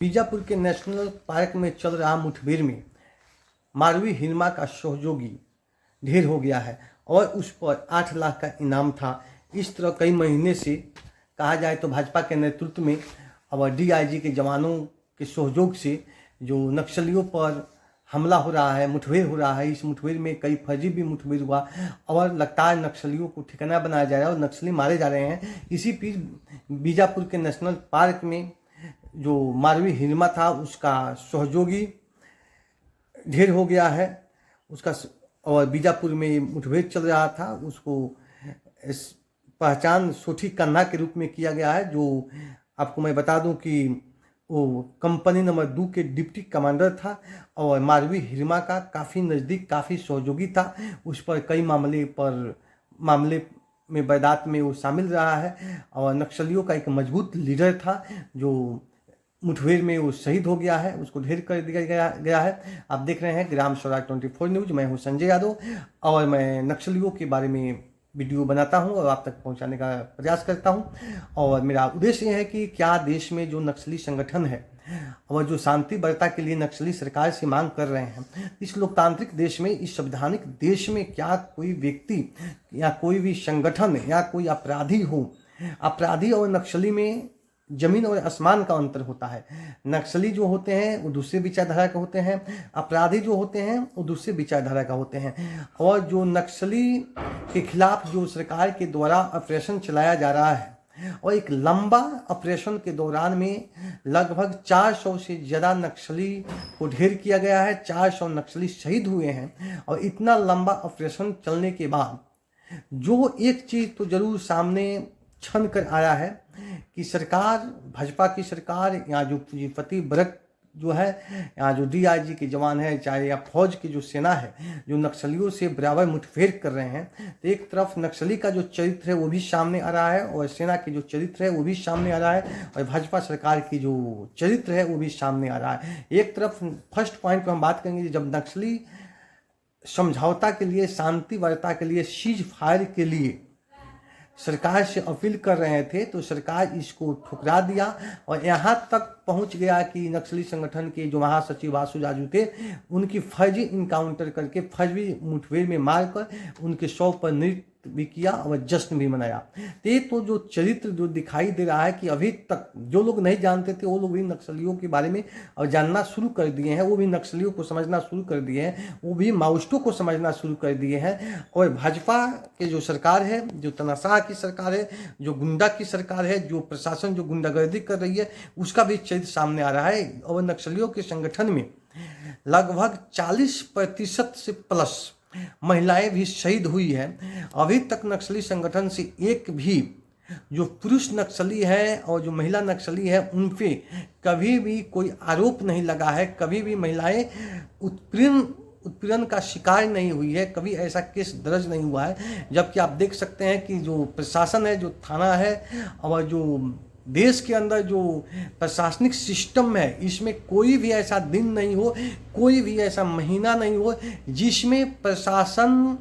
बीजापुर के national park में चल रहा मुठभेड़ में मारवी हिरमा का सहयोगी ढेर हो गया है और उस पर 8 लाख का इनाम था। इस तरह कई महीने से कहा जाए तो भाजपा के नेतृत्व में और डीआईजी के जवानों के सहयोग से जो नक्सलियों पर हमला हो रहा है, मुठभेड़ हो रहा है। इस मुठभेड़ में कई फर्जी भी मुठभेड़ हुआ और लगातार नक्सलियों को ठिकाना बनाया जा रहा है और नक्सली मारे जा रहे हैं। इसी बीच बीजापुर के नेशनल पार्क में जो मारवी हिरमा था उसका सहयोगी ढेर हो गया है उसका, और बीजापुर में मुठभेड़ चल रहा था। उसको पहचान सोठी कन्हा के रूप में किया गया है, जो आपको मैं बता दूं कि वो कंपनी नंबर 2 के डिप्टी कमांडर था और मारवी हिरमा का काफ़ी नज़दीक, काफ़ी सहयोगी था। उस पर कई मामले में वारदात में वो शामिल रहा है और नक्सलियों का एक मजबूत लीडर था जो मुठभेड़ में वो शहीद हो गया है, उसको ढेर कर दिया गया है। आप देख रहे हैं ग्राम स्वराज 24 न्यूज़। मैं हूं संजय यादव और मैं नक्सलियों के बारे में वीडियो बनाता हूं और आप तक पहुंचाने का प्रयास करता हूं। और मेरा उद्देश्य ये है कि क्या देश में जो नक्सली संगठन है और जो शांति वार्ता के लिए नक्सली सरकार से मांग कर रहे हैं, इस लोकतांत्रिक देश में, इस संवैधानिक देश में क्या कोई व्यक्ति या कोई भी संगठन या कोई अपराधी हो? अपराधी और नक्सली में जमीन और आसमान का अंतर होता है। नक्सली जो होते हैं वो दूसरे विचारधारा के होते हैं, अपराधी जो होते हैं वो दूसरे विचारधारा का होते हैं। और जो नक्सली के खिलाफ जो सरकार के द्वारा ऑपरेशन चलाया जा रहा है और एक लंबा ऑपरेशन के दौरान में लगभग 400 से ज़्यादा नक्सली को ढेर किया गया है, 400 नक्सली शहीद हुए हैं। और इतना लंबा ऑपरेशन चलने के बाद जो एक चीज़ तो जरूर सामने छन कर आया है कि सरकार, भाजपा की सरकार, यहाँ जो पूंजीपति वर्ग जो है, यहाँ जो डीआईजी के जवान है, चाहे या फौज की जो सेना है, जो नक्सलियों से बराबर मुठभेड़ कर रहे हैं, तो एक तरफ नक्सली का जो चरित्र है वो भी सामने आ रहा है और सेना के जो चरित्र है वो भी सामने आ रहा है और भाजपा सरकार की जो चरित्र है वो भी सामने आ रहा है। एक तरफ फर्स्ट पॉइंट पर हम बात करेंगे, जब नक्सली समझौता के लिए, शांति वार्ता के लिए, सीज फायर के लिए सरकार से अपील कर रहे थे तो सरकार इसको ठुकरा दिया और यहाँ तक पहुँच गया कि नक्सली संगठन के जो महासचिव वासु राजू थे उनकी फर्जी इनकाउंटर करके, फर्जी मुठभेड़ में मारकर उनके शव पर नृत्य भी किया और जश्न भी मनाया। तो जो चरित्र जो दिखाई दे रहा है कि अभी तक जो लोग नहीं जानते थे वो लोग भी नक्सलियों के बारे में और जानना शुरू कर दिए हैं, वो भी नक्सलियों को समझना शुरू कर दिए हैं, वो भी माओइस्टों को समझना शुरू कर दिए हैं। और भाजपा के जो सरकार है, जो तानाशाह की सरकार है, जो गुंडा की सरकार है, जो प्रशासन जो गुंडागर्दी कर रही है, उसका भी चरित्र सामने आ रहा है। और नक्सलियों के संगठन में लगभग 40% से प्लस महिलाएं भी शहीद हुई है। अभी तक नक्सली संगठन से एक भी जो पुरुष नक्सली है और जो महिला नक्सली है उन पे कभी भी कोई आरोप नहीं लगा है, कभी भी महिलाएं उत्पीड़न का शिकार नहीं हुई है, कभी ऐसा केस दर्ज नहीं हुआ है। जबकि आप देख सकते हैं कि जो प्रशासन है, जो थाना है और जो देश के अंदर जो प्रशासनिक सिस्टम है, इसमें कोई भी ऐसा दिन नहीं हो, कोई भी ऐसा महीना नहीं हो जिसमें प्रशासन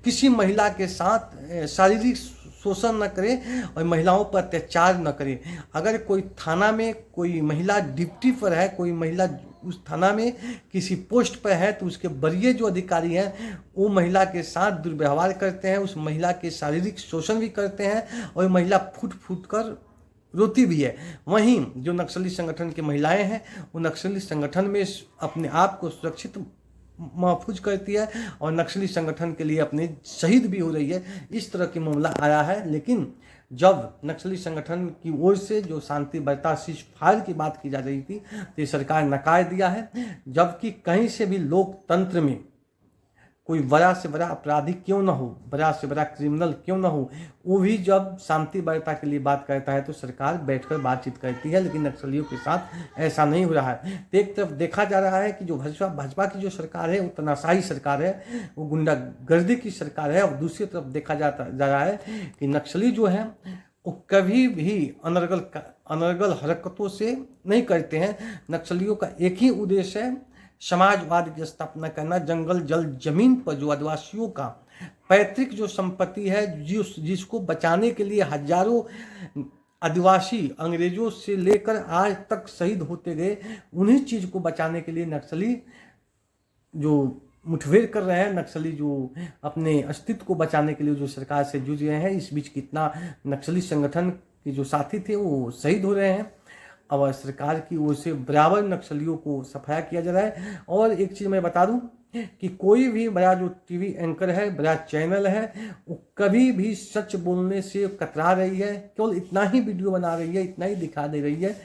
किसी महिला के साथ शारीरिक शोषण न करे और महिलाओं पर अत्याचार न करे। अगर कोई थाना में कोई महिला ड्यूटी पर है, कोई महिला उस थाना में किसी पोस्ट पर है, तो उसके वरीय जो अधिकारी हैं वो महिला के साथ दुर्व्यवहार करते हैं, उस महिला के शारीरिक शोषण भी करते हैं और महिला फूट फूट कर रोती भी है। वहीं जो नक्सली संगठन की महिलाएं हैं वो नक्सली संगठन में अपने आप को सुरक्षित महफूज करती है और नक्सली संगठन के लिए अपने शहीद भी हो रही है। इस तरह की मामला आया है। लेकिन जब नक्सली संगठन की ओर से जो शांति वार्ता, सीज फायर की बात की जा रही थी तो सरकार नकार दिया है। जबकि कहीं से भी लोकतंत्र में कोई बड़ा से बड़ा अपराधी क्यों ना हो, बड़ा से बड़ा क्रिमिनल क्यों ना हो, वो भी जब शांति वार्ता के लिए बात करता है तो सरकार बैठकर बातचीत करती है। लेकिन नक्सलियों के साथ ऐसा नहीं हो रहा है। तो एक तरफ देखा जा रहा है कि जो भाजपा की जो सरकार है वो तानाशाही सरकार है, वो गुंडागर्दी की सरकार है। और दूसरी तरफ देखा जा रहा है कि नक्सली जो है वो कभी भी अनर्गल हरकतों से नहीं करते हैं। नक्सलियों का एक ही उद्देश्य है, समाजवाद की स्थापना करना। जंगल, जल, जमीन पर जो आदिवासियों का पैतृक जो संपत्ति है, जिसको बचाने के लिए हजारों आदिवासी अंग्रेजों से लेकर आज तक शहीद होते गए, उन्हीं चीज़ को बचाने के लिए नक्सली जो मुठभेड़ कर रहे हैं, नक्सली जो अपने अस्तित्व को बचाने के लिए जो सरकार से जूझ रहे हैं, इस बीच कितना नक्सली संगठन के जो साथी थे वो शहीद हो रहे हैं। और सरकार की ओर से बराबर नक्सलियों को सफाया किया जा रहा है। और एक चीज़ मैं बता दूं कि कोई भी बड़ा जो टीवी एंकर है, बड़ा चैनल है, वो कभी भी सच बोलने से कतरा रही है। केवल इतना ही वीडियो बना रही है, इतना ही दिखा दे रही है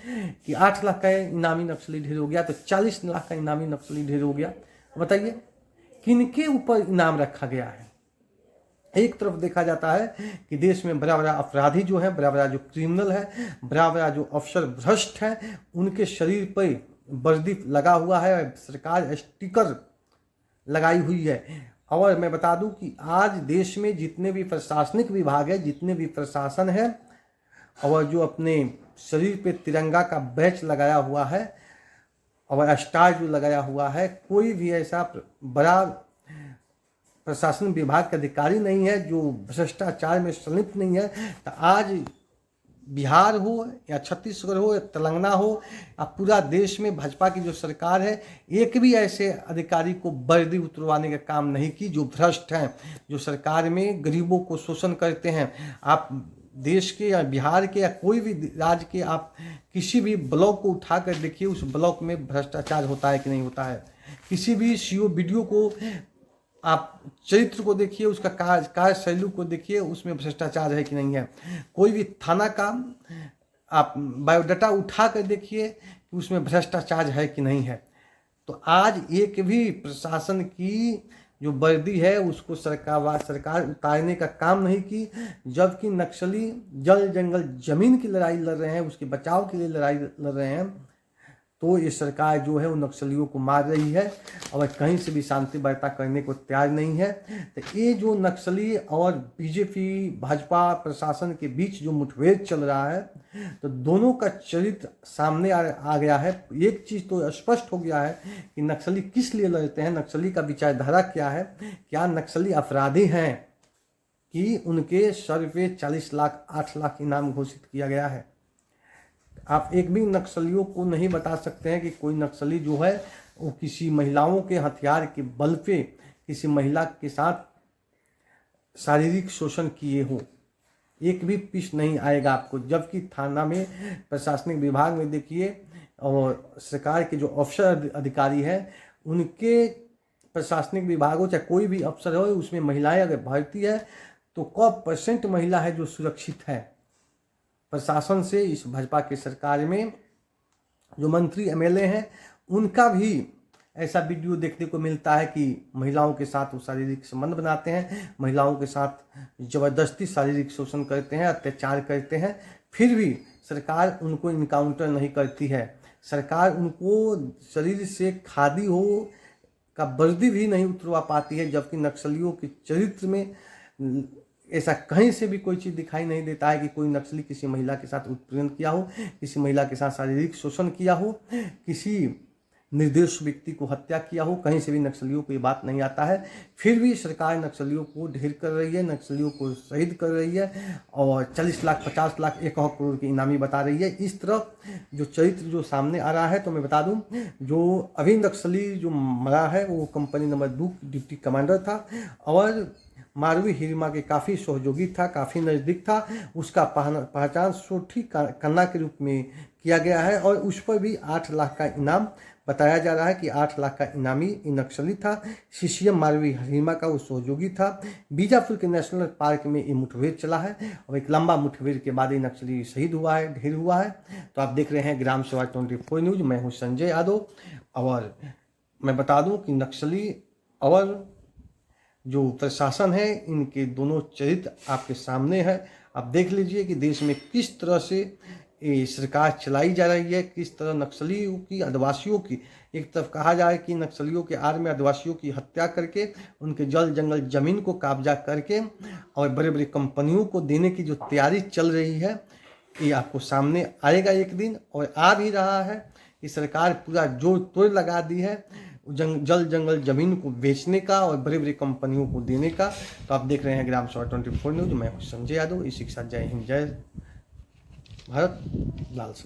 कि 8 लाख का इनामी नक्सली ढेर हो गया तो 40 लाख का इनामी नक्सली ढेर हो गया। बताइए किनके ऊपर इनाम रखा गया है? एक तरफ देखा जाता है कि देश में बड़ा बड़ा अपराधी जो है, बड़ा बड़ा जो क्रिमिनल है, बड़ा बड़ा जो अफसर भ्रष्ट है, उनके शरीर पर वर्दी लगा हुआ है, सरकार स्टिकर लगाई हुई है। और मैं बता दूं कि आज देश में जितने भी प्रशासनिक विभाग है, जितने भी प्रशासन है, और जो अपने शरीर पे तिरंगा का बैच लगाया हुआ है और स्टार जो लगाया हुआ है, कोई भी ऐसा बड़ा प्रशासन विभाग का अधिकारी नहीं है जो भ्रष्टाचार में संलिप्त नहीं है। तो आज बिहार हो या छत्तीसगढ़ हो या तेलंगाना हो या पूरा देश में भाजपा की जो सरकार है, एक भी ऐसे अधिकारी को वर्दी उतरवाने का काम नहीं की जो भ्रष्ट हैं, जो सरकार में गरीबों को शोषण करते हैं। आप देश के या बिहार के या कोई भी राज्य के आप किसी भी ब्लॉक को उठा कर देखिए, उस ब्लॉक में भ्रष्टाचार होता है कि नहीं होता है। किसी भी सीओ वीडियो को आप चरित्र को देखिए, उसका कार्य शैली को देखिए, उसमें भ्रष्टाचार है कि नहीं है। कोई भी थाना का आप बायोडाटा उठा कर देखिए कि उसमें भ्रष्टाचार है कि नहीं है। तो आज एक भी प्रशासन की जो वर्दी है उसको सरकार उतारने का काम नहीं की, जबकि नक्सली जल जंगल जमीन की लड़ाई लड़ रहे हैं, उसके बचाव के लिए लड़ाई लड़ रहे हैं। तो ये सरकार जो है वो नक्सलियों को मार रही है और कहीं से भी शांति वार्ता करने को तैयार नहीं है। तो ये जो नक्सली और बीजेपी भाजपा प्रशासन के बीच जो मुठभेड़ चल रहा है, तो दोनों का चरित्र सामने आ गया है। एक चीज़ तो स्पष्ट हो गया है कि नक्सली किस लिए लड़ते हैं, नक्सली का विचारधारा क्या है। क्या नक्सली अपराधी हैं कि उनके सर पे 40 लाख 8 लाख इनाम घोषित किया गया है? आप एक भी नक्सलियों को नहीं बता सकते हैं कि कोई नक्सली जो है वो किसी महिलाओं के हथियार के बल पे किसी महिला के साथ शारीरिक शोषण किए हो। एक भी पीस नहीं आएगा आपको। जबकि थाना में, प्रशासनिक विभाग में देखिए, और सरकार के जो अफसर अधिकारी हैं उनके प्रशासनिक विभाग हो चाहे कोई भी अफसर हो, उसमें महिलाएं अगर भर्ती है तो कब % महिला है जो सुरक्षित है प्रशासन से। इस भाजपा की सरकार में जो मंत्री MLA हैं उनका भी ऐसा वीडियो देखने को मिलता है कि महिलाओं के साथ वो शारीरिक संबंध बनाते हैं, महिलाओं के साथ ज़बरदस्ती शारीरिक शोषण करते हैं, अत्याचार करते हैं। फिर भी सरकार उनको इनकाउंटर नहीं करती है। सरकार उनको शरीर से खादी हो का वर्दी भी नहीं उतरवा पाती है। जबकि नक्सलियों के चरित्र में ऐसा कहीं से भी कोई चीज़ दिखाई नहीं देता है कि कोई नक्सली किसी महिला के साथ उत्पीड़न किया हो, किसी महिला के साथ शारीरिक शोषण किया हो, किसी निर्दोष व्यक्ति को हत्या किया हो। कहीं से भी नक्सलियों को ये बात नहीं आता है। फिर भी सरकार नक्सलियों को ढेर कर रही है, नक्सलियों को शहीद कर रही है और 40 लाख 50 लाख 1 करोड़ की इनामी बता रही है। इस तरफ जो चरित्र जो सामने आ रहा है, तो मैं बता दूं, जो अभी नक्सली जो मरा है वो कंपनी नंबर 2 डिप्टी कमांडर था और मारवी हिरिमा के काफ़ी सहयोगी था, काफ़ी नज़दीक था। उसका पहचान सोठी कन्ना के रूप में किया गया है और उस पर भी 8 लाख का इनाम बताया जा रहा है कि 8 लाख का इनामी नक्सली था। CCM मारवी हिरिमा का वो सहयोगी था। बीजापुर के नेशनल पार्क में ये मुठभेड़ चला है और एक लंबा मुठभेड़ के बाद ये नक्सली शहीद हुआ है, ढेर हुआ है। तो आप देख रहे हैं ग्राम सभा 24 न्यूज़। मैं हूँ संजय यादव और मैं बता दूँ कि नक्सली और जो प्रशासन है, इनके दोनों चरित्र आपके सामने है। आप देख लीजिए कि देश में किस तरह से ये सरकार चलाई जा रही है, किस तरह नक्सलियों की, आदिवासियों की, एक तरफ कहा जाए कि नक्सलियों के आड़ में आदिवासियों की हत्या करके उनके जल जंगल जमीन को कब्जा करके और बड़े बड़े कंपनियों को देने की जो तैयारी चल रही है, ये आपको सामने आएगा एक दिन और आ भी रहा है। कि सरकार पूरा जोर तोड़ लगा दी है जल जंगल जमीन को बेचने का और बड़ी बड़ी कंपनियों को देने का। तो आप देख रहे हैं ग्राम सभा 24 न्यूज़। मैं हूं संजय यादव। इसी के साथ जय हिंद, जय भारत लाल सिंह।